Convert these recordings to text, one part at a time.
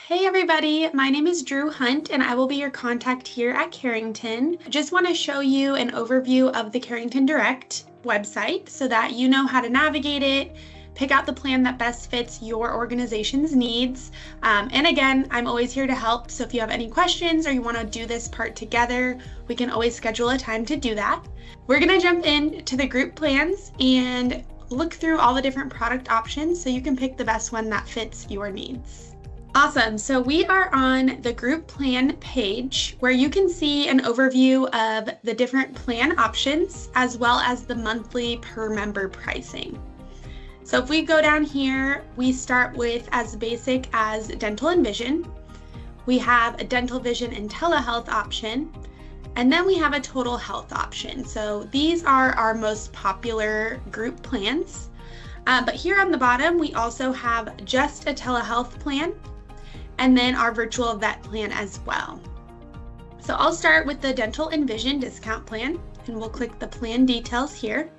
Hey everybody, my name is Drew Hunt and I will be your contact here at Careington. I just want to show you an overview of the Careington Direct website so that you know how to navigate it, pick out the plan that best fits your organization's needs. And again, I'm always here to help, so if you have any questions or you want to do this part together, we can always schedule a time to do that. We're going to jump into the group plans and look through all the different product options so you can pick the best one that fits your needs. Awesome. So we are on the group plan page where you can see an overview of the different plan options as well as the monthly per member pricing. So if we go down here, we start with as basic as dental and vision. We have a dental, vision, and telehealth option. And then we have a total health option. So these are our most popular group plans. But here on the bottom, we also have just a telehealth plan, and then our virtual vet plan as well. So I'll start with the dental and vision discount plan, and we'll click the plan details here.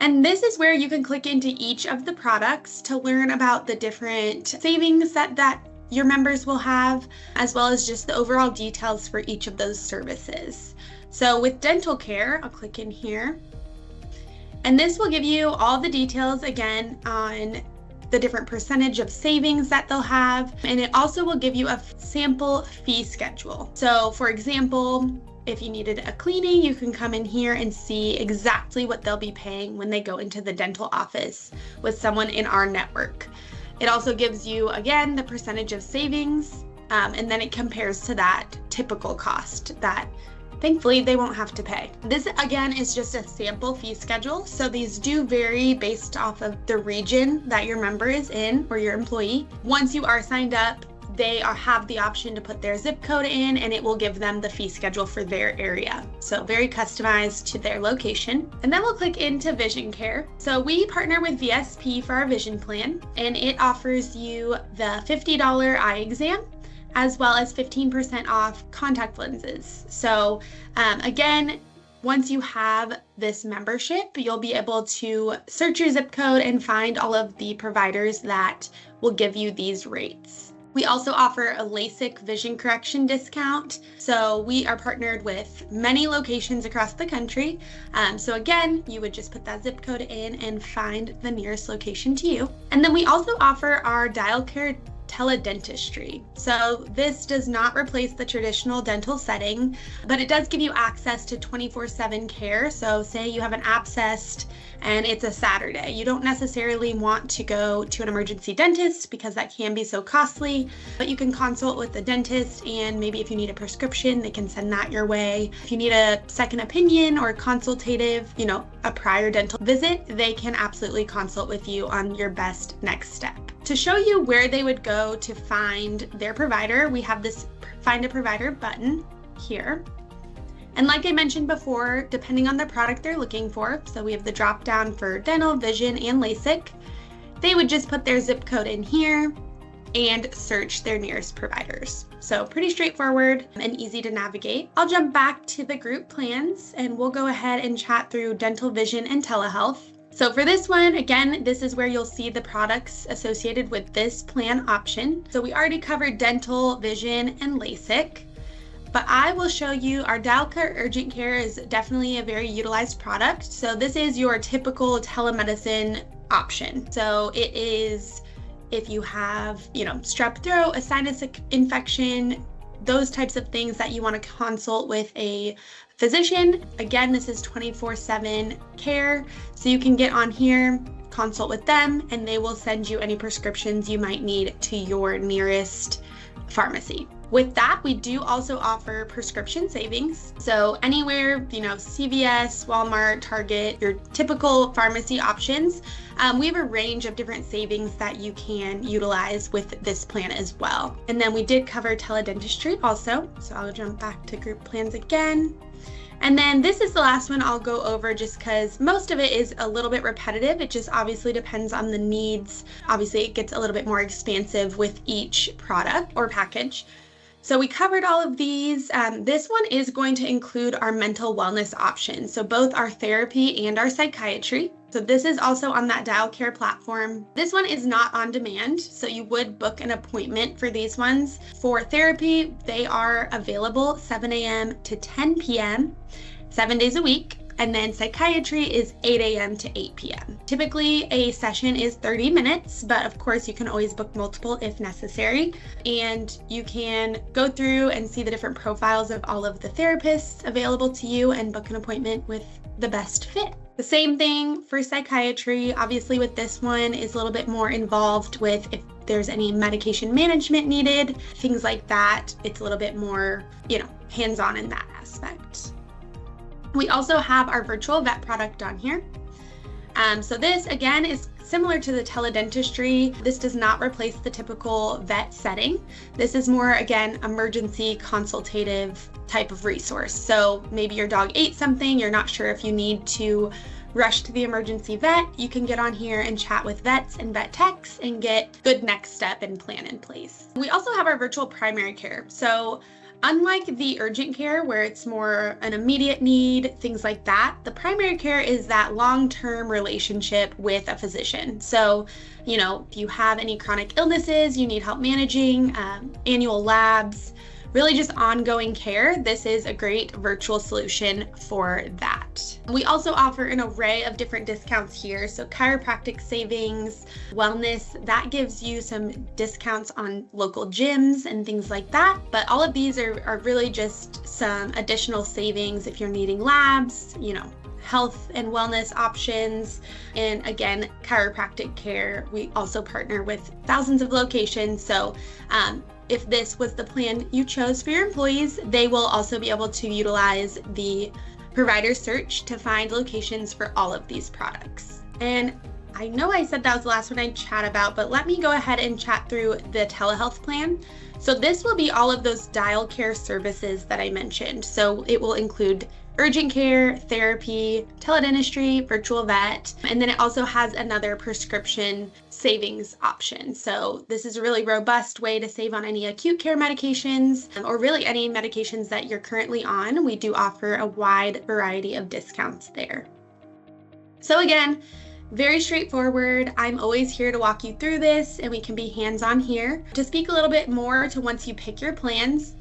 And this is where you can click into each of the products to learn about the different savings that your members will have, as well as just the overall details for each of those services. So with dental care, I'll click in here, and this will give you all the details again on the different percentage of savings that they'll have, and it also will give you a sample fee schedule. So for example, if you needed a cleaning, you can come in here and see exactly what they'll be paying when they go into the dental office with someone in our network. It also gives you, again, the percentage of savings, and then it compares to that typical cost that thankfully they won't have to pay. This again is just a sample fee schedule, so these do vary based off of the region that your member is in or your employee. Once you are signed up, they have the option to put their zip code in, and it will give them the fee schedule for their area. So very customized to their location. And then we'll click into vision care. So we partner with VSP for our vision plan, and it offers you the $50 eye exam, as well as 15% off contact lenses. So again, once you have this membership, you'll be able to search your zip code and find all of the providers that will give you these rates. We also offer a LASIK vision correction discount. So we are partnered with many locations across the country. So again, you would just put that zip code in and find the nearest location to you. And then we also offer our dial care teledentistry. So this does not replace the traditional dental setting, but it does give you access to 24/7 care. So say you have an abscess and it's a Saturday. You don't necessarily want to go to an emergency dentist because that can be so costly, but you can consult with the dentist, and maybe if you need a prescription, they can send that your way. If you need a second opinion or consultative, a prior dental visit, they can absolutely consult with you on your best next step. To show you where they would go to find their provider, we have this Find a Provider button here. And like I mentioned before, depending on the product they're looking for, so we have the drop down for dental, vision, and LASIK, they would just put their zip code in here and search their nearest providers. So pretty straightforward and easy to navigate. I'll jump back to the group plans and we'll go ahead and chat through dental, vision, and telehealth. So for this one, again, this is where you'll see the products associated with this plan option. So we already covered dental, vision, and LASIK, but I will show you our dial care urgent care is definitely a very utilized product. So this is your typical telemedicine option. So it is if you have, strep throat, a sinus infection, those types of things that you want to consult with a physician. Again, this is 24/7 care, so you can get on here, consult with them, and they will send you any prescriptions you might need to your nearest pharmacy. With that, we do also offer prescription savings. So anywhere, CVS, Walmart, Target, your typical pharmacy options, we have a range of different savings that you can utilize with this plan as well. And then we did cover teledentistry also. So I'll jump back to group plans again. And then this is the last one I'll go over just because most of it is a little bit repetitive. It just obviously depends on the needs. Obviously, it gets a little bit more expansive with each product or package. So we covered all of these. This one is going to include our mental wellness options. So both our therapy and our psychiatry. So this is also on that Dial Care platform. This one is not on demand, so you would book an appointment for these ones. For therapy, they are available 7 a.m. to 10 p.m., 7 days a week. And then psychiatry is 8 a.m. to 8 p.m. Typically, a session is 30 minutes, but of course you can always book multiple if necessary. And you can go through and see the different profiles of all of the therapists available to you and book an appointment with the best fit. The same thing for psychiatry. Obviously with this one is a little bit more involved with if there's any medication management needed, things like that. It's a little bit more, hands-on in that aspect. We also have our virtual vet product on here. So this again is similar to the teledentistry. This does not replace the typical vet setting. This is more, again, emergency consultative type of resource. So maybe your dog ate something, you're not sure if you need to rush to the emergency vet, you can get on here and chat with vets and vet techs and get good next step and plan in place. We also have our virtual primary care. So unlike the urgent care where it's more an immediate need, things like that, the primary care is that long-term relationship with a physician. So, if you have any chronic illnesses, you need help managing, annual labs, really just ongoing care, this is a great virtual solution for that. We also offer an array of different discounts here. So chiropractic savings, wellness, that gives you some discounts on local gyms and things like that. But all of these are really just some additional savings if you're needing labs, health and wellness options. And again, chiropractic care, we also partner with thousands of locations. So if this was the plan you chose for your employees, they will also be able to utilize the provider search to find locations for all of these products. And I know I said that was the last one I'd chat about, but let me go ahead and chat through the telehealth plan. So this will be all of those Dial Care services that I mentioned. So it will include urgent care, therapy, teledentistry, virtual vet, and then it also has another prescription savings option. So this is a really robust way to save on any acute care medications or really any medications that you're currently on. We do offer a wide variety of discounts there. So again, very straightforward. I'm always here to walk you through this and we can be hands-on here. To speak a little bit more to once you pick your plans,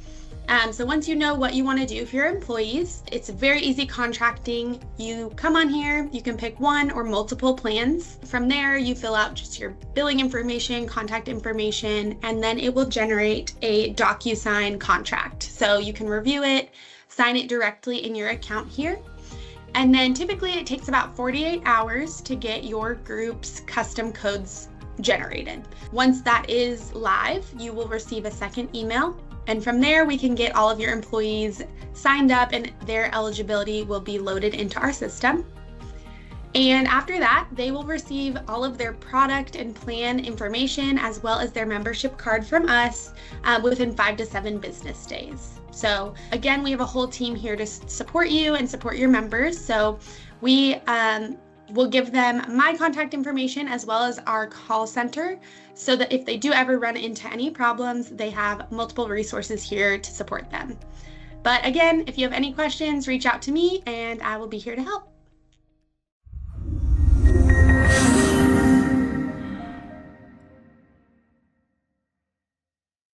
so once you know what you want to do for your employees, it's very easy contracting. You come on here, you can pick one or multiple plans. From there, you fill out just your billing information, contact information, and then it will generate a DocuSign contract. So you can review it, sign it directly in your account here. And then typically it takes about 48 hours to get your group's custom codes generated. Once that is live, you will receive a second email. And from there, we can get all of your employees signed up and their eligibility will be loaded into our system. And after that, they will receive all of their product and plan information as well as their membership card from us within 5 to 7 business days. So again, we have a whole team here to support you and support your members. So we will give them my contact information as well as our call center so that if they do ever run into any problems, they have multiple resources here to support them. But again, if you have any questions, reach out to me and I will be here to help.